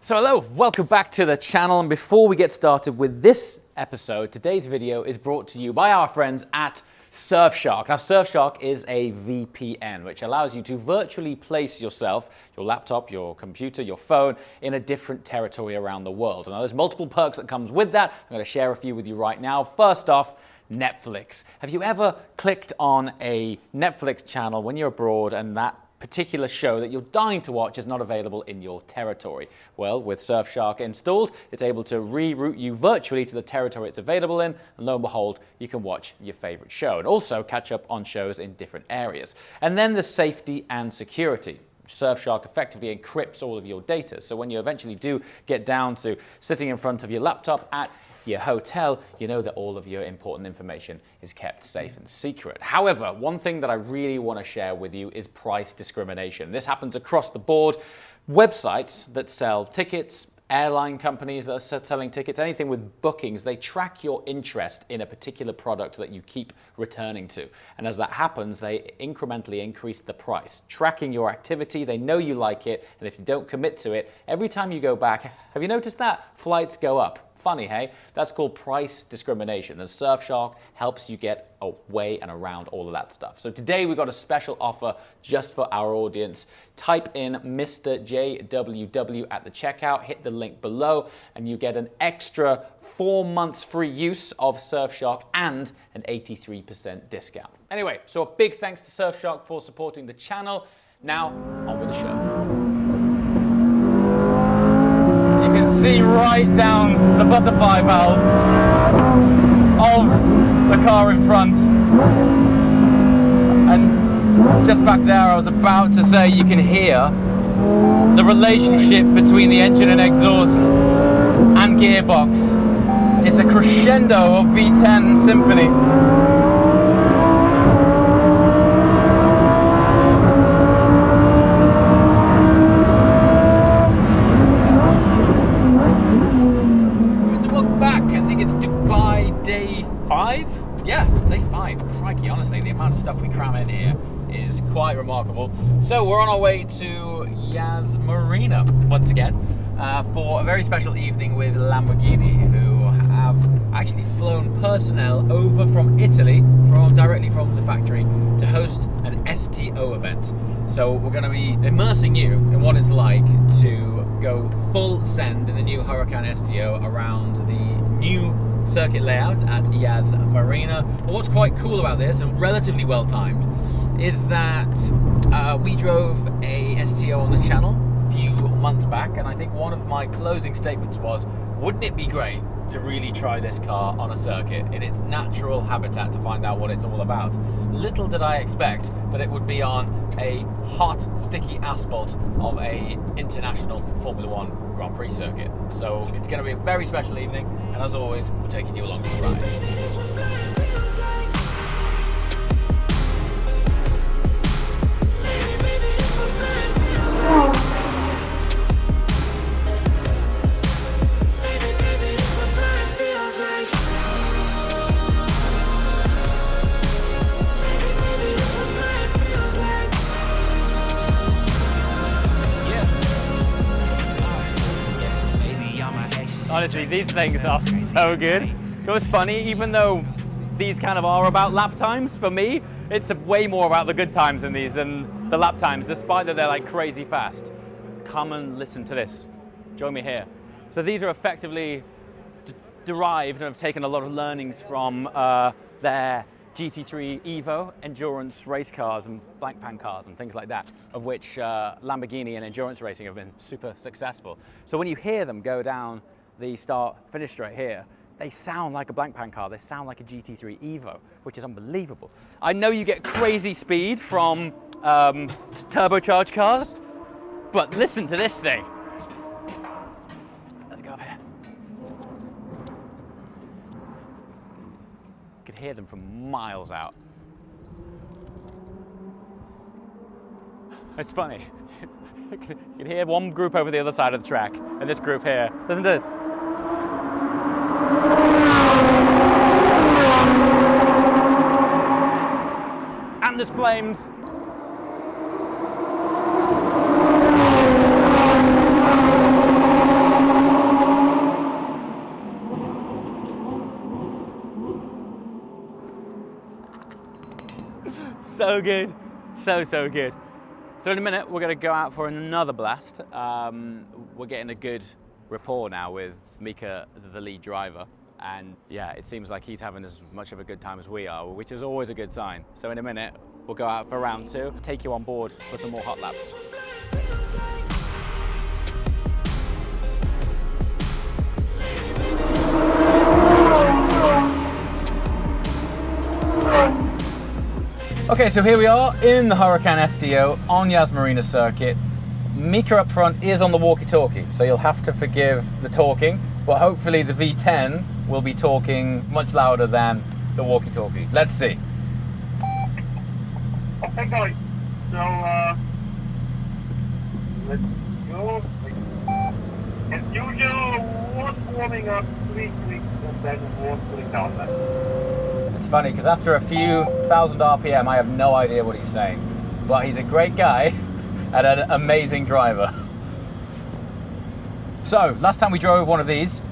So hello, welcome back to the channel, and before we get started with this episode, today's video is brought to you by our friends at Surfshark. Now Surfshark is a VPN which allows you to virtually place yourself, your laptop, your computer, your phone in a different territory around the world. And now there's multiple perks that comes with that. I'm going to share a few with you right now. First off, Netflix. Have you ever clicked on a Netflix channel when you're abroad and that particular show that you're dying to watch is not available in your territory? Well, with Surfshark installed, it's able to reroute you virtually to the territory it's available in, and lo and behold, you can watch your favorite show and also catch up on shows in different areas. And then the safety and security. Surfshark effectively encrypts all of your data, so when you eventually do get down to sitting in front of your laptop at your hotel, you know that all of your important information is kept safe and secret. However, one thing that I really want to share with you is price discrimination. This happens across the board. Websites that sell tickets, airline companies that are selling tickets, anything with bookings, they track your interest in a particular product that you keep returning to. And as that happens, they incrementally increase the price. Tracking your activity, they know you like it, and if you don't commit to it, every time you go back, have you noticed that? Flights go up. Funny, hey? That's called price discrimination, and Surfshark helps you get away and around all of that stuff. So today we've got a special offer just for our audience. Type in Mr. JWW at the checkout, hit the link below, and you get an extra 4 months free use of Surfshark and an 83% discount. Anyway, so a big thanks to Surfshark for supporting the channel. Now, on with the show. You can see right down the butterfly valves of the car in front. And just back there, I was about to say you can hear the relationship between the engine and exhaust and gearbox. It's a crescendo of V10 symphony. Crikey, honestly, the amount of stuff we cram in here is quite remarkable. So we're on our way to Yas Marina once again for a very special evening with Lamborghini, who have actually flown personnel over from Italy, directly from the factory, to host an STO event. So we're going to be immersing you in what it's like to go full send in the new Huracan STO around the new circuit layout at Yas Marina. But what's quite cool about this, and relatively well timed, is that we drove a STO on the channel a few months back, and I think one of my closing statements was, wouldn't it be great to really try this car on a circuit in its natural habitat to find out what it's all about? Little did I expect that it would be on a hot, sticky asphalt of a international Formula One Grand Prix circuit. So it's going to be a very special evening, and as always, we're taking you along for the ride. Honestly, these things are so good. So it's funny, even though these kind of are about lap times, for me, it's way more about the good times in these than the lap times, despite that they're like crazy fast. Come and listen to this. Join me here. So these are effectively derived and have taken a lot of learnings from their GT3 Evo endurance race cars and blank pan cars and things like that, of which Lamborghini and endurance racing have been super successful. So when you hear them go down the start-finish straight here, they sound like a blank pan car. They sound like a GT3 Evo, which is unbelievable. I know you get crazy speed from turbocharged cars, but listen to this thing. Let's go up here. You could hear them from miles out. It's funny. You can hear one group over the other side of the track, and this group here. Listen to this. And there's flames. so good. So good. So in a minute, we're going to go out for another blast. We're getting a good rapport now with Mika, the lead driver. And yeah, it seems like he's having as much of a good time as we are, which is always a good sign. So in a minute, we'll go out for round 2, take you on board for some more hot laps. Okay, so here we are in the Huracan STO on Yas Marina circuit. Mika up front is on the walkie-talkie, so you'll have to forgive the talking, but hopefully the V10 will be talking much louder than the walkie-talkie. Let's see. Okay, guys. So, let's go. As usual, one warming up, 3 clicks, and then one clicking down there. It's funny, because after a few thousand RPM, I have no idea what he's saying. But he's a great guy and an amazing driver. So, last time we drove one of these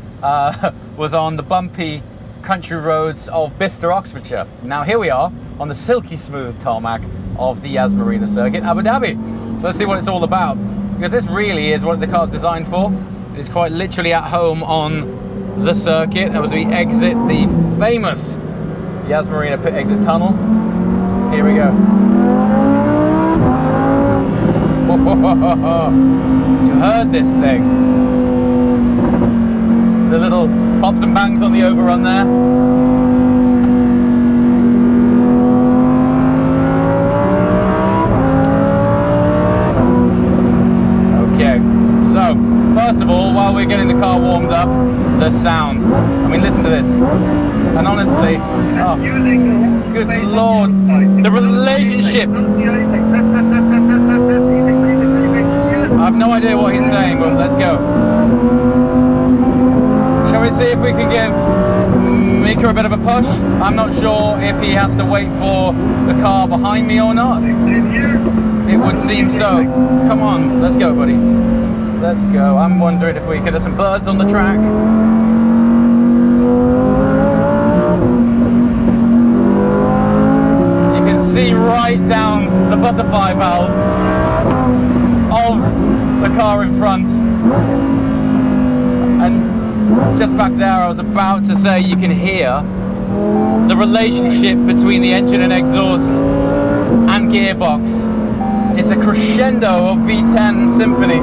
was on the bumpy country roads of Bicester, Oxfordshire. Now here we are on the silky smooth tarmac of the Yas Marina circuit, Abu Dhabi. So let's see what it's all about. Because this really is what the car's designed for. It is quite literally at home on the circuit as we exit the famous Yas Marina pit exit tunnel. Here we go. You heard this thing. The little pops and bangs on the overrun there. Okay, so first of all, while we're getting the car warmed up, the sound. I mean, listen to this. And honestly, oh, good lord, the relationship. I have no idea what he's saying, but let's go. Shall we see if we can give Mika a bit of a push? I'm not sure if he has to wait for the car behind me or not. It would seem so. Come on, let's go, buddy. Let's go. I'm wondering if we could have some birds on the track. You can see right down the butterfly valves of the car in front. And just back there, I was about to say you can hear the relationship between the engine and exhaust and gearbox. It's a crescendo of V10 symphony.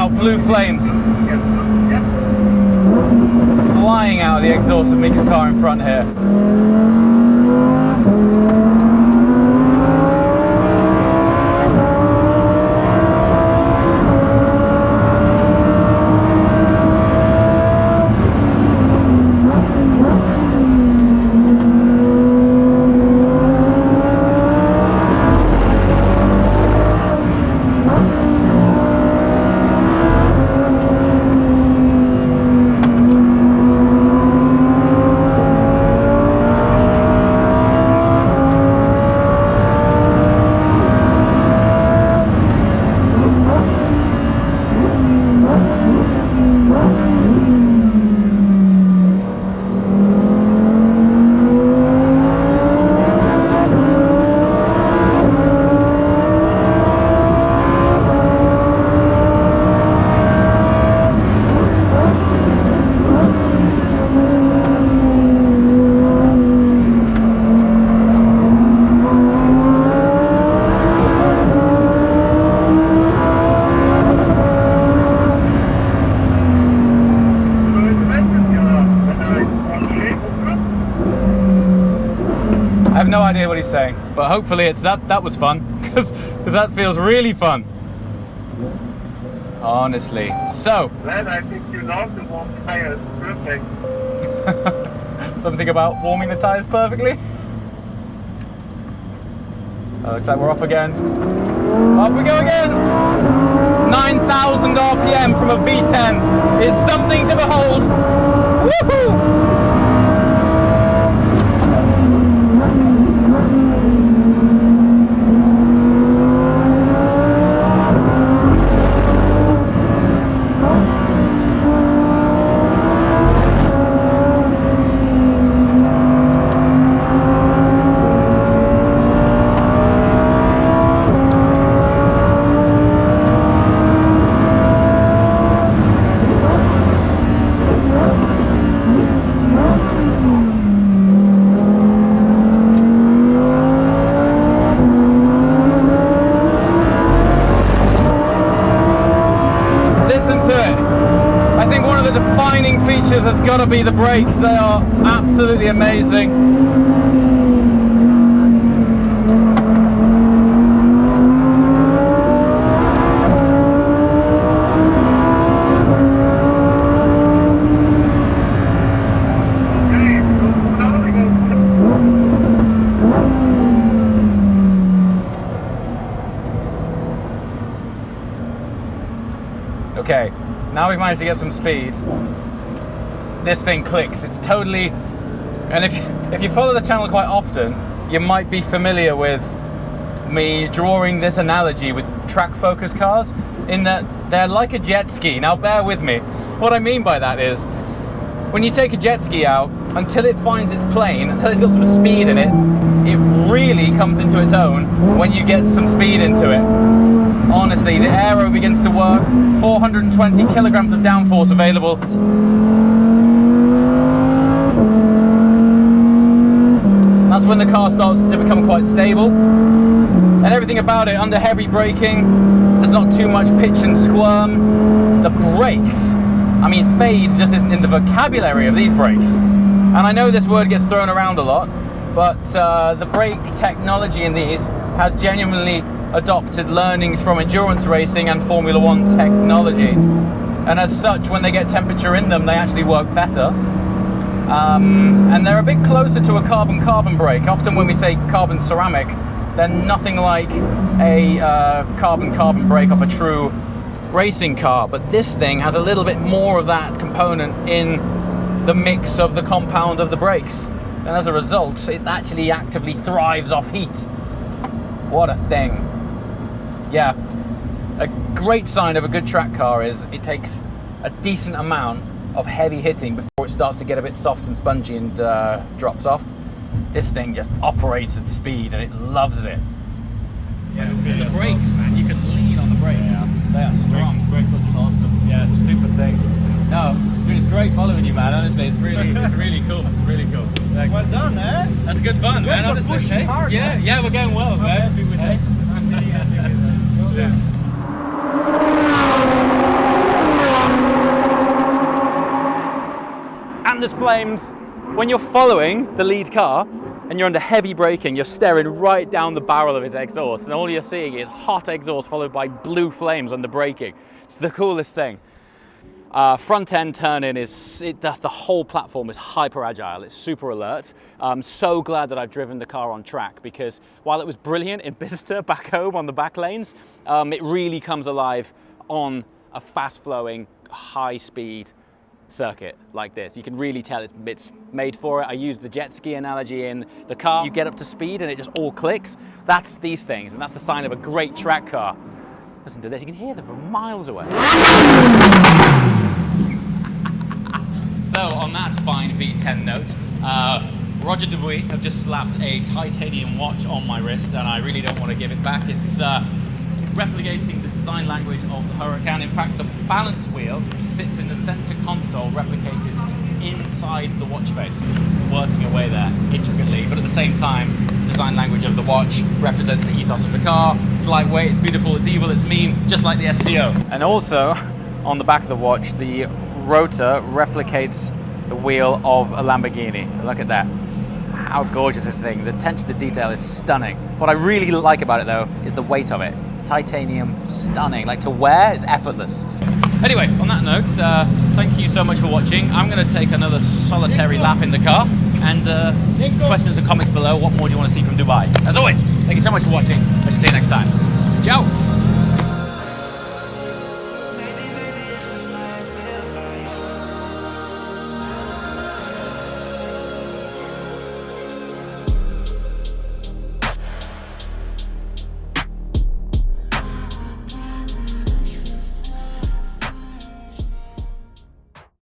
Blue flames flying out of the exhaust of Mika's car in front here. saying. But hopefully it's that was fun, because that feels really fun. Honestly. So. Well, I think you know the warm tires perfect. Something about warming the tires perfectly. Looks like we're off again. Off we go again! 9,000 RPM from a V10 is something to behold. Woohoo! Features has got to be the brakes. They are absolutely amazing. Okay, now we've managed to get some speed. This thing clicks. It's totally, and if you follow the channel quite often, you might be familiar with me drawing this analogy with track focus cars, in that they're like a jet ski. Now bear with me. What I mean by that is, when you take a jet ski out, until it finds its plane, until it's got some speed in it, it really comes into its own when you get some speed into it. Honestly, the aero begins to work. 420 kilograms of downforce available. That's when the car starts to become quite stable, and everything about it under heavy braking. There's not too much pitch and squirm. The brakes, I mean, fade just isn't in the vocabulary of these brakes. And I know this word gets thrown around a lot, but the brake technology in these has genuinely adopted learnings from endurance racing and Formula One technology. And as such, when they get temperature in them, they actually work better. And they're a bit closer to a carbon brake. Often when we say carbon ceramic, they're nothing like a carbon brake off a true racing car. But this thing has a little bit more of that component in the mix of the compound of the brakes. And as a result, it actually actively thrives off heat. What a thing. Yeah, a great sign of a good track car is it takes a decent amount of heavy hitting before it starts to get a bit soft and spongy and drops off. This thing just operates at speed and it loves it. Yeah, and the brakes, man, you can lean on the brakes. Yeah, they are strong. Brakes are awesome. Yeah, it's a super thing. No, dude, it's great following you, man. Honestly, it's really cool. It's really cool. Thanks. Well done, eh? That's good fun, man. Honestly, pushing hard, yeah, man. Yeah, we're going well, man. Happy with that. I'm really happy with that. Well done. And there's flames. When you're following the lead car and you're under heavy braking, you're staring right down the barrel of his exhaust, and all you're seeing is hot exhaust followed by blue flames under braking. It's the coolest thing. Front end turn-in the whole platform is hyper agile. It's super alert. I'm so glad that I've driven the car on track, because while it was brilliant in Bicester back home on the back lanes, it really comes alive on a fast-flowing, high-speed circuit like this. You can really tell it's made for it. I used the jet ski analogy in the car. You get up to speed and it just all clicks. That's these things, and that's the sign of a great track car. Listen to this, you can hear them from miles away. So on that fine V10 note, Roger Dubuis have just slapped a titanium watch on my wrist, and I really don't want to give it back. It's replicating the design language of the Huracan. In fact, the balance wheel sits in the center console, replicated inside the watch face, working away there intricately, but at the same time, design language of the watch represents the ethos of the car. It's lightweight, it's beautiful, it's evil, it's mean, just like the STO. And also, on the back of the watch, the rotor replicates the wheel of a Lamborghini. Look at that. how gorgeous this thing. The attention to detail is stunning. What I really like about it though is the weight of it. The titanium, stunning. Like to wear is effortless. Anyway, on that note, thank you so much for watching. I'm going to take another solitary lap in the car. And questions and comments below. What more do you want to see from Dubai? As always, thank you so much for watching. I shall see you next time. Ciao.